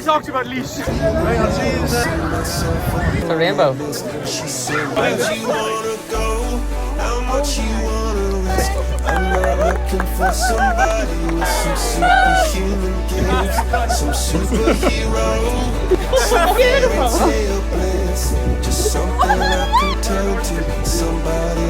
talk to you about leash. Hang on, she's It's a rainbow. She said, where you wanna go? How much you wanna risk? I'm not looking for somebody with some superhuman gifts, some superhero, some fairy tale bliss, just something I can turn to, somebody